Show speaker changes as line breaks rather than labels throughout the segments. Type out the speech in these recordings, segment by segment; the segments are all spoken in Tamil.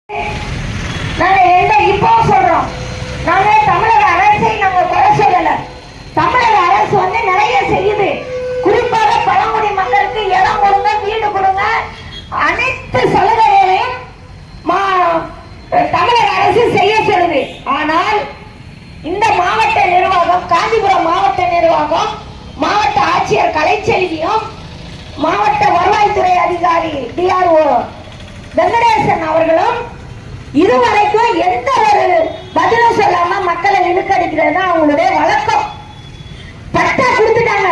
நாங்க இப்போ சொல்றோம், நாங்க தமிழக அரசை நாங்க குறை சொல்லல. தமிழக அரசு நிறைய செய்யுது. குறிப்பாக பழங்குடி மக்களுக்கு இடம் கொடுங்க, வீடு கொடுங்க, அனைத்து சலுகைகளையும் தமிழக அரசு செய்ய சொல்லுது. ஆனால் இந்த மாவட்ட நிர்வாகம், காஞ்சிபுரம் மாவட்ட நிர்வாகம், மாவட்ட ஆட்சியர் கலைச்செல்வியும், மாவட்ட வருவாய்த்துறை அதிகாரி DRO வெங்கடேசன் அவர்களும் இதுவரைக்கும் எந்த ஒரு பதிலும் சொல்லாம மக்களை இழுக்கடிக்கிறது அவங்களுடைய வழக்கம். பட்டா கொடுத்துட்டாங்க,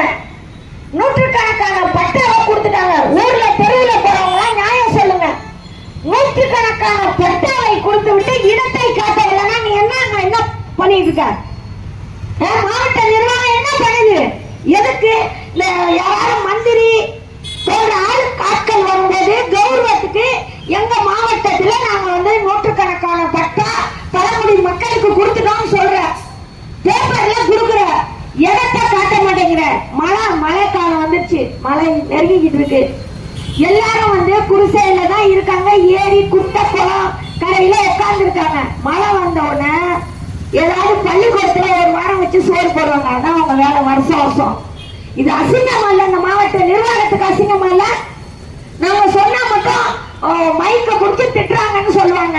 நூற்றுக்கணக்கான பட்டாவை கொடுத்துட்டாங்க. ஊர்ல தெருவில் போறவங்க நியாயம் சொல்லுங்க. நூற்றுக்கணக்கான பட்டாவை கொடுத்து விட்டு இடத்தை காட்டவில்லைன்னா நீ என்ன பண்ணிட்டு இருக்க? மாவட்ட நிர்வாகம் என்ன பண்ணுது? எதுக்கு யாரும் மந்திரி போன்ற ஆட்கள் வரும்போது கௌரவத்துக்கு எங்க மாவட்டத்துல நாங்க நூற்றுக்கணக்கான பட்டா பழங்குடி மக்களுக்கு கொடுத்துட்டோம் சொல்ற, பேப்பர்ல கொடுக்குற, இடத்தை காட்ட மாட்டேங்கிற. மழை காலம் வந்துருச்சு, மழை நெருங்கிக்கிட்டு இருக்கு. எல்லாரும் குடிசையில தான் இருக்காங்க, ஏரி குட்டை குளம் கரையில உட்கார்ந்து இருக்காங்க. மழை வந்த உடனே ஏதாவது பள்ளிக்கூடத்துல ஒரு வாரம் வச்சு சோறு போடுவாங்க. அதான் அவங்க வேலை வருஷம் வருஷம். இது அசிங்கமா இல்ல? இந்த மாவட்ட நிர்வாகத்துக்கு அசிங்கமா இல்ல? நாங்க சொன்னா மட்டும் மைக்க கொடுத்து திட்டுறாங்கன்னு சொல்லுவாங்க.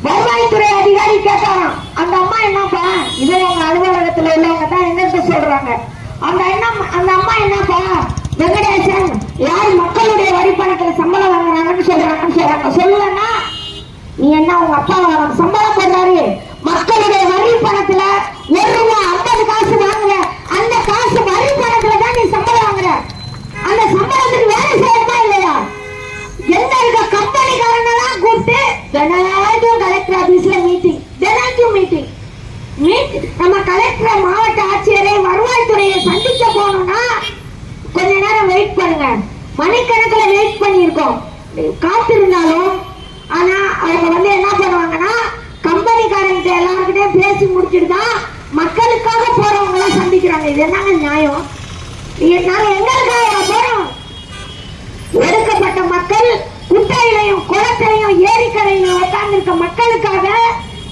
வருவாய்த்துறை அதிகாரி கேட்டாராம், அந்த அம்மா என்னப்பா, இதே உங்க அலுவலகத்துல உள்ளவங்க தான் எங்கிட்ட சொல்றாங்க, அந்த அம்மா என்னப்பா வெங்கடேசன் யார் மக்களுடைய வரி பணத்துல சம்பளம் வாங்குறாங்கன்னு சொல்றாங்க. சொல்லுவேன்னா நீ என்ன உங்க அப்பா சம்பளம் போடுறாரு, மக்களுடைய வரி பணத்துல ₹1 50 காசு வாங்குற, அந்த காசு வரி பணத்துல தான் நீ சம்பளம் வாங்குற. அந்த சம்பளத்துக்கு வேலை செய்யணுமா இல்லையா? எந்த இருக்க கம்பெனிக்காரனெல்லாம் கூப்பிட்டு தினமும் கலெக்டர் ஆபீஸ்ல மீட்டிங், தினமும் மீட்டிங். நம்ம கலெக்டர், மாவட்ட ஆட்சியரை, வருவாய்த்துறையை சந்திக்க போனோம்னா கொஞ்ச நேரம் வெயிட் பண்ணுங்க. மணிக்கணக்கில் வெயிட் பண்ணியிருக்கோம், காத்திருந்தாலும். ஆனா அவங்க என்ன பண்ணுவாங்கன்னா கம்பெனிக்காரங்க எல்லாருக்கிட்டையும் பேசி முடிச்சுட்டு தான் மக்களுக்காக போறவங்க சந்திக்கிறாங்க. இது என்னங்க நியாயம்? நாங்க எங்களுக்காக போறோம். ஒடுக்கப்பட்ட மக்கள் குட்டையிலையும் குளத்திலையும் ஏரிக்கரையிலும் உட்கார்ந்து இருக்க மக்களுக்காக,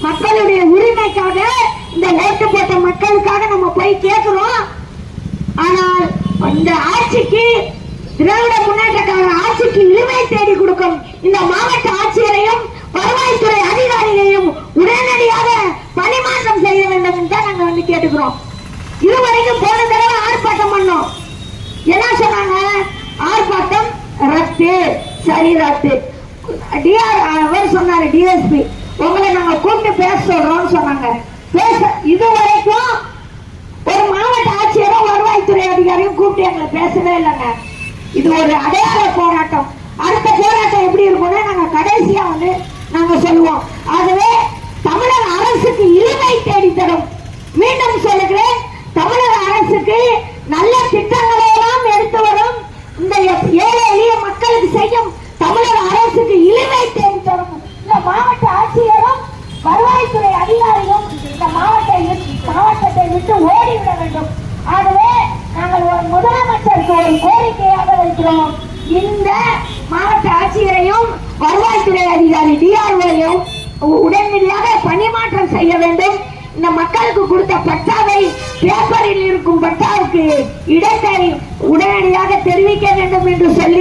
மக்களுடைய உரிமைக்காக, இந்த ஓட்டு போட்ட மக்களுக்காக நம்ம போய் கேட்கிறோம். ஆனால் இந்த ஆட்சிக்கு, திராவிட முன்னேற்ற கழக ஆட்சிக்கு இழுவை தேடி கொடுக்கும் இந்த மாவட்ட ஆட்சியரையும் வருவாய்த்துறை அதிகாரிகளையும் உடனடியாக பணிமாற்றம் செய்ய வேண்டும் என்று தான் நாங்க கேட்டுக்கிறோம். இதுவரைக்கும் போன தடவை ஆர்ப்பாட்டம் பண்ணோம். என்ன சொன்னாங்க? ஆர்ப்பாட்டம் ரத்து, சரி ரத்து. அவர் சொன்னாரு, DSP உங்களை நாங்க கூப்பிட்டு பேச சொல்றோம் சொன்னாங்க. இதுவரைக்கும் ஒரு மாவட்ட ஆட்சியரும் வருவாய்த்துறை அதிகாரியும் கூப்பிட்டு எங்களை பேசவே இல்லைங்க. இது ஒரு அடையாள போராட்டம். அடுத்த போராட்டம் எப்படி இருக்கும்னா நாங்க கடைசியா நாங்க சொல்லுவோம். ஆகவே தமிழக அரசுக்கு இழுவை தேடி தரும். மீண்டும் சொல்லுகிறேன், தமிழக அரசுக்கு நல்ல திட்டங்களை எல்லாம் எடுத்து வரும் இந்த ஏழை எளிய மக்களுக்கு செய்யும் தமிழக அரசுக்கு இழுவை தேடி தரும் இந்த மாவட்ட ஆட்சியரும் வருவாய்த்துறை அதிகாரியும் இந்த மாவட்டத்தை விட்டு ஓடிவிட வேண்டும். ஆகவே நாங்கள் ஒரு முதலமைச்சருக்கு ஒரு கோரிக்கையாக வைக்கிறோம். இந்த மாவட்ட ஆட்சியரையும் வருவாய்த்துறை அதிகாரி DRO-யையும் உடனடியாக பணிமாற்றம் செய்ய வேண்டும். இந்த மக்களுக்கு கொடுத்த பட்டாவை, பேப்பரில் இருக்கும் பட்டாவுக்கு இடத்தை உடனடியாக தெரிவிக்க வேண்டும் என்று சொல்லி